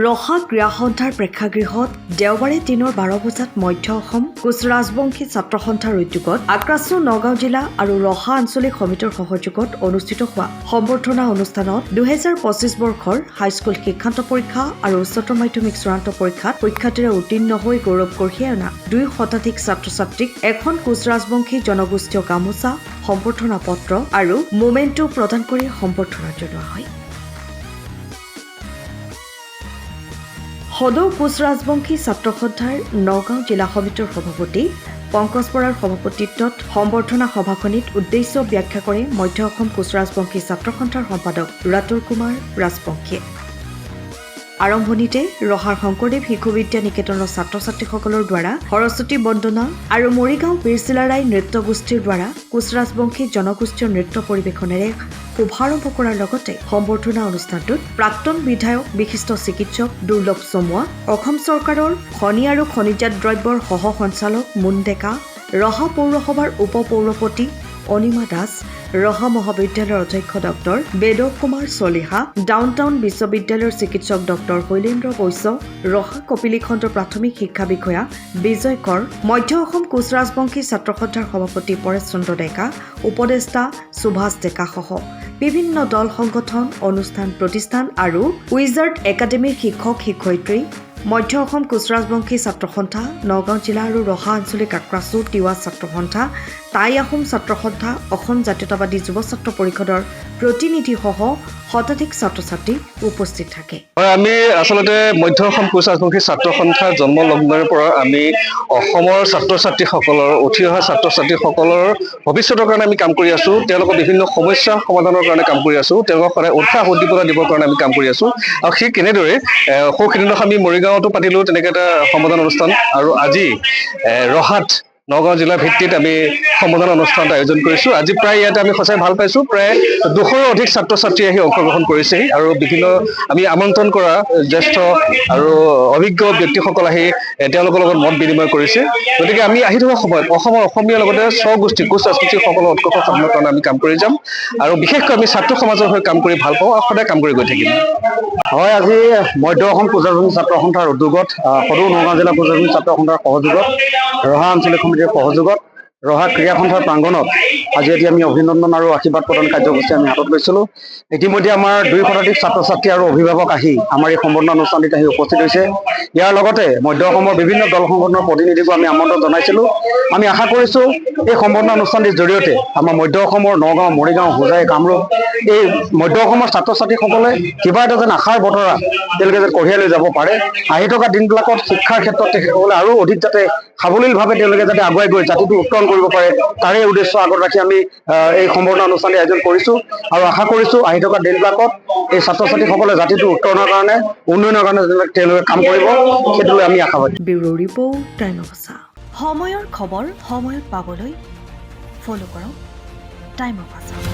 ৰহা ক্ৰীড়া সন্থাৰ প্ৰেক্ষাগৃহত দেওবাৰে দিনৰ 12 বজাত মধ্য অসম কোচ ৰাজবংশী ছাত্ৰ সন্থাৰ উদ্যোগত আক্ৰাছু নগাঁও জিলা আৰু ৰহা আঞ্চলিক সমিতিৰ সহযোগত অনুষ্ঠিত হোৱা সম্বৰ্ধনা অনুষ্ঠানত 2025 বৰ্ষৰ হাইস্কুল শিক্ষান্ত পৰীক্ষা আৰু উচ্চতৰ মাধ্যমিক চূড়ান্ত পৰীক্ষাত পৰীক্ষাৰ্থীৰে উত্তীৰ্ণ হৈ গৌৰৱ কঢ়িয়াই অনা 2 শতাধিক ছাত্ৰ-ছাত্ৰীক এখন কোচ ৰাজবংশী জনগোষ্ঠীয় গামোচা সম্বৰ্ধনা পত্ৰ আৰু মোমেণ্টো প্ৰদান কৰি সম্বৰ্ধনা জনোৱা হয়। সদৌ কোচ ৰাজবংশী ছাত্ৰ সন্থাৰ নগাঁও জিলা সমিতিৰ সভাপতি পংকজ বৰাৰ সভাপতিত্বত সম্বৰ্ধনা সভাখনিত উদ্দেশ্য ব্যাখ্যা কৰে মধ্য অসম কোচ ৰাজবংশী ছাত্ৰ সন্থাৰ সম্পাদক ৰাতুল কুমাৰ ৰাজবংশীয়ে। আৰম্ভণিতে ৰহাৰ শংকৰদেৱ শিশু বিদ্যা নিকেতনৰ ছাত্ৰ-ছাত্ৰীসকলৰ দ্বাৰা সৰস্বতী বন্দনা আৰু মৰিগাঁও বীৰচিলাৰাই নৃত্য গোষ্ঠীৰ দ্বাৰা কোচ ৰাজবংশী জনগোষ্ঠীয় নৃত্য পৰিৱেশনেৰে শুভাৰম্ভ কৰাৰ লগতে সম্বৰ্ধনা অনুষ্ঠানটোত প্ৰাক্তন বিধায়ক বিশিষ্ট চিকিৎসক দুৰ্লভ চমুৱা, অসম চৰকাৰৰ খনি আৰু খনিজাত দ্ৰব্যৰ সহ সঞ্চালক মুন ডেকা, ৰহা পৌৰসভাৰ উপ পৌৰপতি অনিমা দাস, ৰহা মহাবিদ্যালয়ৰ অধ্যক্ষ ডক্টৰ বেদৱ কুমাৰ চলিহা, ডাউনটাউন বিশ্ববিদ্যালয়ৰ চিকিৎসক ডক্টৰ শৈলেন্দ্ৰ বৈশ্য, ৰহা কপিলীখণ্ড প্ৰাথমিক শিক্ষা বিষয়া বিজয় কৰ, মধ্য অসম কোচ ৰাজবংশী ছাত্ৰ সন্থাৰ সভাপতি পৰেশ চন্দ্ৰ ডেকা, উপদেষ্টা সুভাষ ডেকাসহ বিভিন্ন দল সংগঠন, অনুষ্ঠান প্ৰতিষ্ঠান আৰু উইজাৰ্ড একাডেমীৰ শিক্ষক শিক্ষয়িত্ৰী, মধ্য অসম কোচ ৰাজবংশী ছাত্ৰ সন্থা, নগাঁও জিলা আৰু ৰহা আঞ্চলিক আক্ৰাছু তিৱা ছাত্ৰ সন্থা, টাই আহোম ছাত্ৰ সন্থা, অসম জাতীয়তাবাদী যুৱ ছাত্ৰ পৰিষদৰ প্ৰতিনিধিসহ শতাধিক ছাত্ৰ-ছাত্ৰী উপস্থিত থাকে। আমি আচলতে মধ্য অসম কোচ ৰাজবংশী ছাত্ৰ সন্থাৰ জন্ম লগ্নৰে পৰা আমি অসমৰ ছাত্ৰ-ছাত্ৰীসকলৰ উঠি অহা ছাত্ৰ-ছাত্ৰীসকলৰ ভৱিষ্যতৰ কাৰণে আমি কাম কৰি আছো। তেওঁলোকৰ বিভিন্ন সমস্যা সমাধানৰ কাৰণে কাম কৰি আছো। তেওঁলোকক সদায় উৎসাহ উদ্দীপনা দিবৰ কাৰণে আমি কাম কৰি আছো। আৰু সেই কেনেদৰে সৌখিদিনত আমি মৰিগাঁৱতো পাতিলো তেনেকৈ এটা সম্বোধন অনুষ্ঠান, আৰু আজি ৰহাত নগাঁও জিলা ভিত্তিত আমি সম্বোধন অনুষ্ঠান আয়োজন কৰিছো। আজি প্ৰায় ইয়াতে আমি সঁচাই ভাল পাইছো, প্ৰায় 200ৰো অধিক ছাত্ৰ-ছাত্ৰী আহি অংশগ্ৰহণ কৰিছেহি আৰু বিভিন্ন আমি আমন্ত্ৰণ কৰা জ্যেষ্ঠ আৰু অভিজ্ঞ ব্যক্তিসকল আহি তেওঁলোকৰ লগত মত বিনিময় কৰিছে। গতিকে আমি আহি থকা সময়ত অসমৰ অসমীয়াৰ লগতে স্বগোষ্ঠী কোচ ৰাজবংশীসকলৰ উৎকৰ্ষ সাধনৰ কাৰণে আমি কাম কৰি যাম, আৰু বিশেষকৈ আমি ছাত্ৰ সমাজৰ হৈ কাম কৰি ভাল পাওঁ আৰু সদায় কাম কৰি গৈ থাকিম। হয়, আজি মধ্য অসম কোচ ৰাজবংশী ছাত্ৰ সন্থাৰ উদ্যোগত, সদৌ নগাঁও জিলা কোচ ৰাজবংশী ছাত্ৰ সন্থাৰ সহযোগত, ৰহা আঞ্চলিক সমিতিৰ সহযোগত ৰহা ক্ৰীড়া সন্থাৰ প্ৰাংগণত আজি এটি আমি অভিনন্দন আৰু আশীৰ্বাদ প্ৰদান কাৰ্যসূচী আমি হাতত লৈছিলোঁ। ইতিমধ্যে আমাৰ 2 শতাধিক ছাত্ৰ-ছাত্ৰী আৰু অভিভাৱক আহি আমাৰ এই সম্বৰ্ধনা অনুষ্ঠানটিত আহি উপস্থিত হৈছে। ইয়াৰ লগতে মধ্য অসমৰ বিভিন্ন দল সংগঠনৰ প্ৰতিনিধিকো আমি আমন্ত্ৰণ জনাইছিলোঁ। আমি আশা কৰিছোঁ এই সম্বৰ্ধনা অনুষ্ঠানটিৰ জৰিয়তে আমাৰ মধ্য অসমৰ নগাঁও, মৰিগাঁও, হোজাই, কামৰূপ এই মধ্য অসমৰ ছাত্ৰ-ছাত্ৰীসকলে কিবা এটা যেন আশাৰ বতৰা তেওঁলোকে যেন কঢ়িয়াই লৈ যাব পাৰে। আহি থকা দিনবিলাকত শিক্ষাৰ ক্ষেত্ৰত তেখেতসকলে আৰু অধিক যাতে সাৱলীলভাৱে তেওঁলোকে যাতে আগুৱাই গৈ জাতিটো উত্তৰণ কৰিব পাৰে, তাৰে উদ্দেশ্য আগত ৰাখি আমি এই সম্বৰ্ধনা অনুষ্ঠানটি আয়োজন কৰিছোঁ। আৰু আশা কৰিছোঁ আহি থকা দিনবিলাকত এই ছাত্ৰ-ছাত্ৰীসকলে জাতিটো উত্তৰণৰ কাৰণে, উন্নয়নৰ কাৰণে তেওঁলোকে কাম কৰিব, সেইটো আমি আশাবাদী। ব্যুৰো ৰিপৰ্ট, টাইম অফ আছা। সময়ৰ খবৰ সময়ত পাবলৈ ফ'ল' কৰক টাইম অফ আছা।